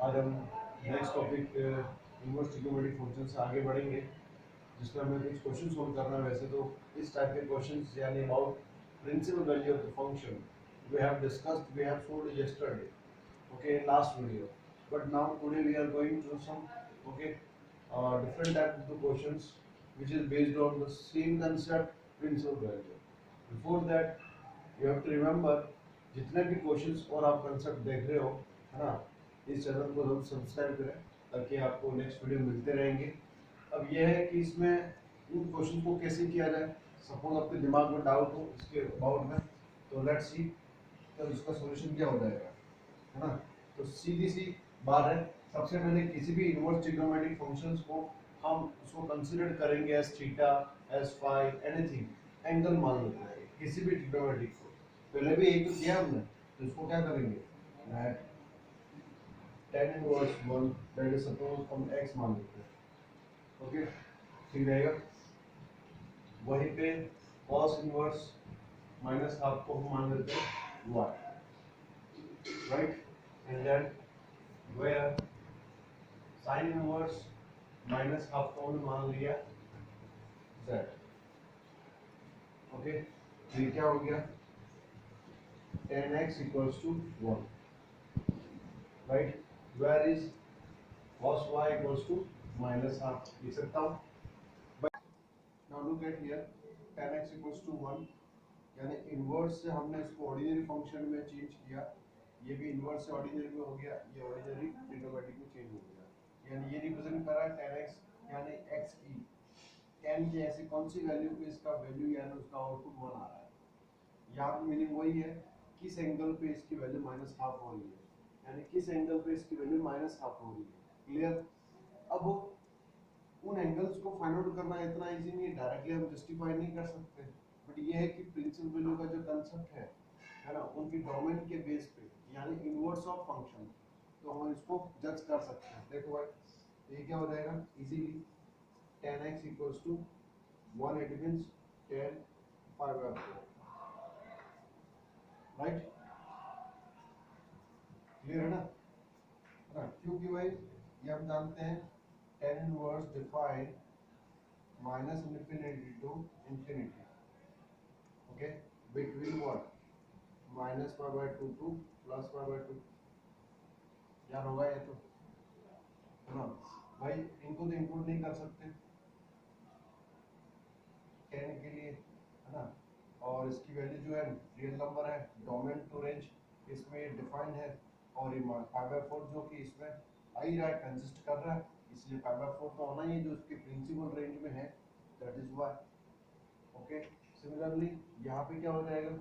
आज हम next topic inverse trigonometric function से आगे बढ़ेंगे, जिसमें हमें कुछ क्वेश्चन सोल्व करना है। वैसे तो इस टाइप के क्वेश्चंस यानी about principal value of the function we have solved yesterday, okay, in last video. But now today we are going to some, okay, different type of the questions which is based on the same concept, principal value. Before that you have to remember, जितने भी questions और आप concept देख रहे हो, है ना, इस चैनल को जरूर सब्सक्राइब करें ताकि आपको नेक्स्ट वीडियो मिलते रहेंगे। अब यह है कि इसमें इन क्वेश्चन को कैसे किया जाए। सपोज आपके दिमाग में डाउट हो इसके अबाउट में, तो लेट्स सी तो इसका सॉल्यूशन क्या हो जाएगा, है ना। तो सीधी सी बात है, सबसे पहले किसी भी इनवर्स ट्रिग्नोमेट्रिक फंक्शंस को हम उसको कंसीडर करेंगे as theta, as phi, anything angle मान लेते हैं किसी भी ट्रिग्नोमेट्रिक को। पहले भी एक तो किया हमने, तो इसको क्या करेंगे, that tan inverse 1 that is suppose हम x मान लेते हैं, ओके, ठीक रहेगा। वहीं पे cos इनवर्स माइनस हाफ को हम मान लेते हैं y, right, and then where sin inverse minus half को हमने मान लिया z, ओके। तो ये क्या हो गया, tan x equals to 1, right, where is cos y equals to minus half, लिख सकता हूँ। Now look at here, tan x equals to 1 यानी इनवर्स से हमने इसको ऑर्डिनरी फंक्शन में चेंज किया, ये भी इनवर्स से ऑर्डिनरी में हो गया, ये ऑर्डिनरी ट्रिग्नोमेट्रिक में चेंज हो गया। यानी ये रिप्रेजेंट कर रहा है tan x यानी x की tan की ऐसी कौन सी वैल्यू पे इसका वैल्यू यानी उसका आउटपुट 1 आ रहा है। यहाँ पे मीनिंग वही है, किस एंगल पे इसकी वैल्यू माइनस हाफ हो रही है, यानी किस एंगल पे इसकी वैल्यू माइनस हाफ हो रही है। क्लियर। अब उन एंगल्स को फाइंड आउट करना इतना इजी नहीं है, डायरेक्टली हम जस्टिफाई नहीं कर सकते, बट ये है कि प्रिंसिपल वैल्यू का जो कंसेप्ट है ना, उनकी डोमेन के बेस पे यानी इनवर्स ऑफ फंक्शन, तो हम इसको जज कर सकते हैं। देखो भाई ये क्या हो जाएगा easily, tan x equals to 1, it means tan pi by 4, right, clear है ना। क्योंकि भाई ये हम जानते हैं tan inverse define minus infinity to infinity, okay, between what minus pi by 2 to plus pi by 2, याद होगा ये तो, है ना। भाई इनको तो इंक्लूड नहीं कर सकते tan के लिए, है ना, और इसकी वैल्यू जो है रियल नंबर है, डोमेन टू रेंज इसमें डिफाइंड है, और ये पाई बाय 4 जो कि इसमें आ ही रहा है, कंसिस्ट कर रहा है, इसलिए पाई बाय 4 तो होना ही है जो इसके प्रिंसिपल रेंज में है, that is why, okay. Similarly यहाँ पे क्या हो जाएगा,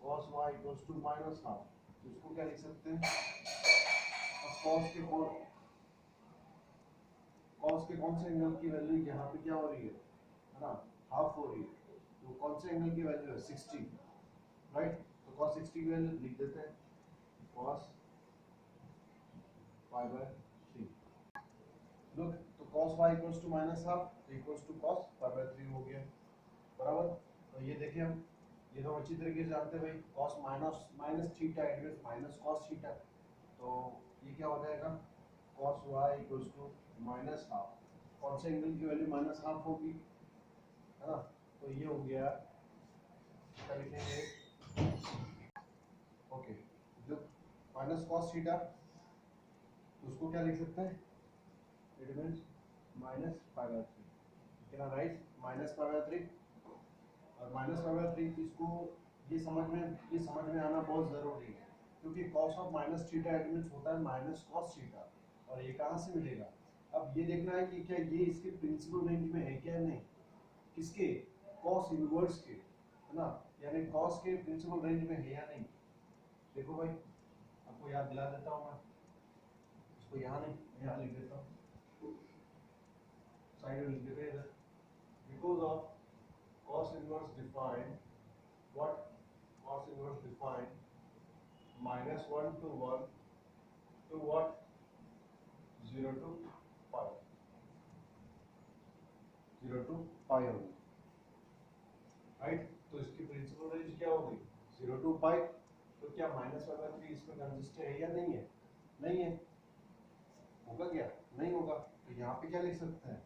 cos y equals to minus half, तो इसको क्या लिख सकते हैं, अब cos के कौन से एंगल की वैल्यू यहाँ पे क्या हो रही है ना, हाफ हो रही है, तो कौन से एंगल की वैल्यू है 60, राइट। तो cos 60 की वैल्यू लिख देते हैं cos pi by 3, लुक, तो cos y equals to minus half equals to cos pi by 3 हो गया, बराबर। तो ये देखिए हम, ये तो अच्छी तरीके से जानते हैं भाई, cos minus minus theta it means minus cos theta, तो ये क्या हो जाएगा cos y equals to minus half, कौन से एंगल की वैल्यू माइनस हाफ होगी, है ना। तो ये हो गया, क्या लिखेंगे, ओके, जो माइनस cos थीटा, तो उसको क्या लिख सकते हैं, it means minus pi by 3, क्या राइट, माइनस पाई बाय 3, और माइनस पाई बाय 3 इसको ये समझ में आना बहुत जरूरी है, क्योंकि cos of minus theta it means होता है माइनस cos थीटा, और ये कहाँ से मिलेगा। अब ये देखना है कि क्या ये इसके प्रिंसिपल रेंज में है क्या नहीं, किसके, cos इनवर्स के, है ना, यानी cos के प्रिंसिपल रेंज में है या नहीं। देखो भाई आपको याद दिला देता हूँ मैं, इसको यहाँ नहीं यहाँ लिख देता हूँ, साइड में लिख देते हैं इधर, because of cos inverse define what, cos inverse define minus 1 to 1 to what, 0 to pi, 0 to pi होगी, राइट। तो इसकी प्रिंसिपल रेंज क्या होगी 0 to pi, तो क्या माइनस वाला 3 इसमें कंसिस्ट है या नहीं है, नहीं है, होगा क्या, नहीं होगा। तो यहाँ पे क्या लिख सकते हैं,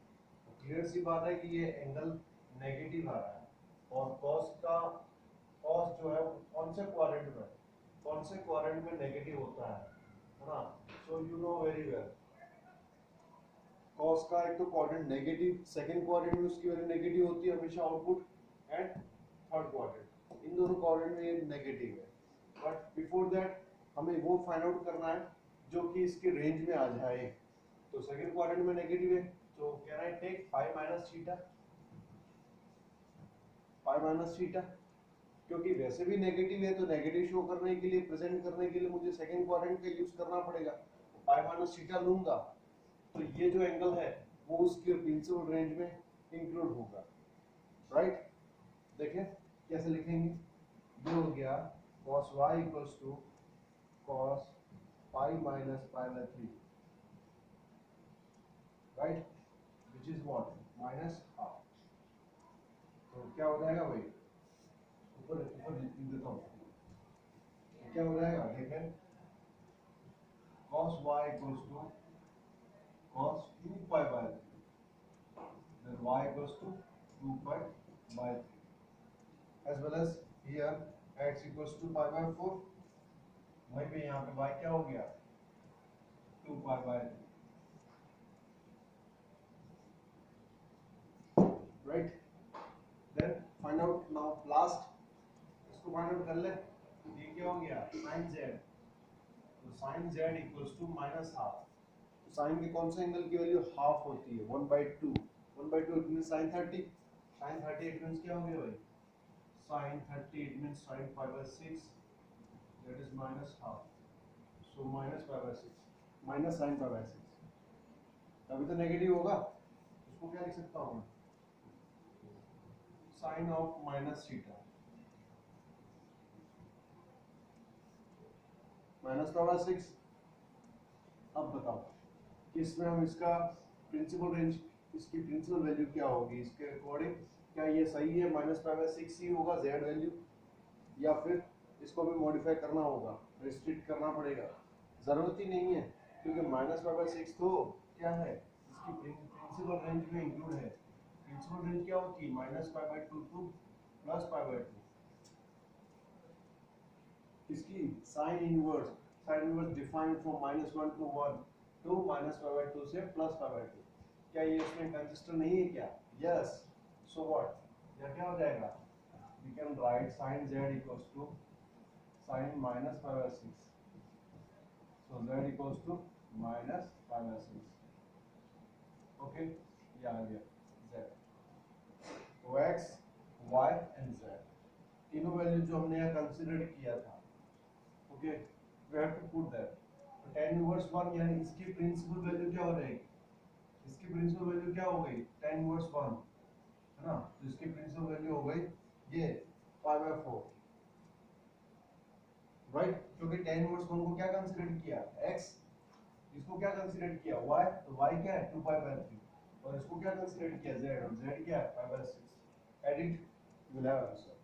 तो क्लियर सी बात है कि ये एंगल नेगेटिव आ रहा है, और कॉस जो है वो कौन से क्वाड्रेंट में नेगेटिव होता है ना। So you know very well, cos का एक तो क्वाड्रेंट नेगेटिव, सेकंड क्वाड्रेंट में उसकी वैल्यू नेगेटिव होती है हमेशा आउटपुट, एंड थर्ड क्वाड्रेंट, इन दोनों क्वाड्रेंट में ये नेगेटिव है। बट बिफोर दैट हमें वो फाइंड आउट करना है जो कि इसके रेंज में आ जाए। तो सेकंड क्वाड्रेंट में नेगेटिव है, तो can I take five minus theta, क्योंकि वैसे भी नेगेटिव है, तो नेगेटिव शो करने के लिए, प्रेजेंट करने के लिए मुझे सेकंड क्वाड्रेंट का यूज करना पड़ेगा, पाई माइनस थीटा लूंगा, तो ये जो एंगल है वो उसके प्रिंसिपल रेंज में इंक्लूड होगा, राइट। देखें कैसे लिखेंगे, ये हो गया cos y equals to cos pi minus pi by 3, right, which is what minus half. तो क्या हो जाएगा भाई, ऊपर ऊपर लिख देता हूँ, तो क्या हो जाएगा देखें, cos y equals to cos 2 pi by 3, then y equals to 2 pi by 3, as well as here x equals to pi by 4, वहीं पे यहाँ पे y क्या हो गया 2 pi by 3, right, then find out now last, इसको find out कर ले, तो ये क्या हो गया sin z, तो sin z equals to minus half, तो sin के कौन से एंगल की वैल्यू हाफ होती है 1/2, 1/2 it means sin 30, sin 30 it means क्या हो गया भाई sin 30 it means sin pi by 6, that is minus half, so minus pi by 6, minus sin pi by 6, तभी तो नेगेटिव होगा, उसको क्या लिख सकता हूँ मैं, sin of minus theta, minus pi by 6। अब बताओ कि इसमें हम इसका प्रिंसिपल रेंज, इसकी प्रिंसिपल वैल्यू क्या होगी इसके अकॉर्डिंग, क्या ये सही है माइनस पाई बाय 6 ही होगा z वैल्यू, या फिर इसको भी मॉडिफाई करना होगा, रिस्ट्रिक्ट करना पड़ेगा, जरूरत ही नहीं है, क्योंकि माइनस पाई बाय 6 तो क्या है इसकी प्रिंसिपल रेंज में इंक्लूड है। प्रिंसिपल रेंज क्या होती है minus pi by 2 to plus pi by 2, इसकी sine inverse defined from -1 to 1 to -π/2 से +π/2, क्या ये इसमें कंसिस्टेंट नहीं है क्या, यस, सो व्हाट, या क्या हो जाएगा, we can write sin z equals to sin -π/6, so z equals to -π/6, okay, ये आ गया z, तो x y एंड z तीनों वैल्यू जो हमने यहाँ कंसीडर किया था, okay, we have to put that, तो tan इनवर्स 1 यानी इसकी प्रिंसिपल वैल्यू क्या हो जाएगी, इसकी प्रिंसिपल वैल्यू क्या हो गई tan इनवर्स 1 है ना, तो इसकी प्रिंसिपल वैल्यू हो गई ये π/4, राइट, क्योंकि tan इनवर्स 1 को क्या कंसीडर किया x, इसको क्या कंसीडर किया y, तो y क्या है 2π/3, और इसको क्या कंसीडर किया z, और z क्या है π/6, edit, you will have answer.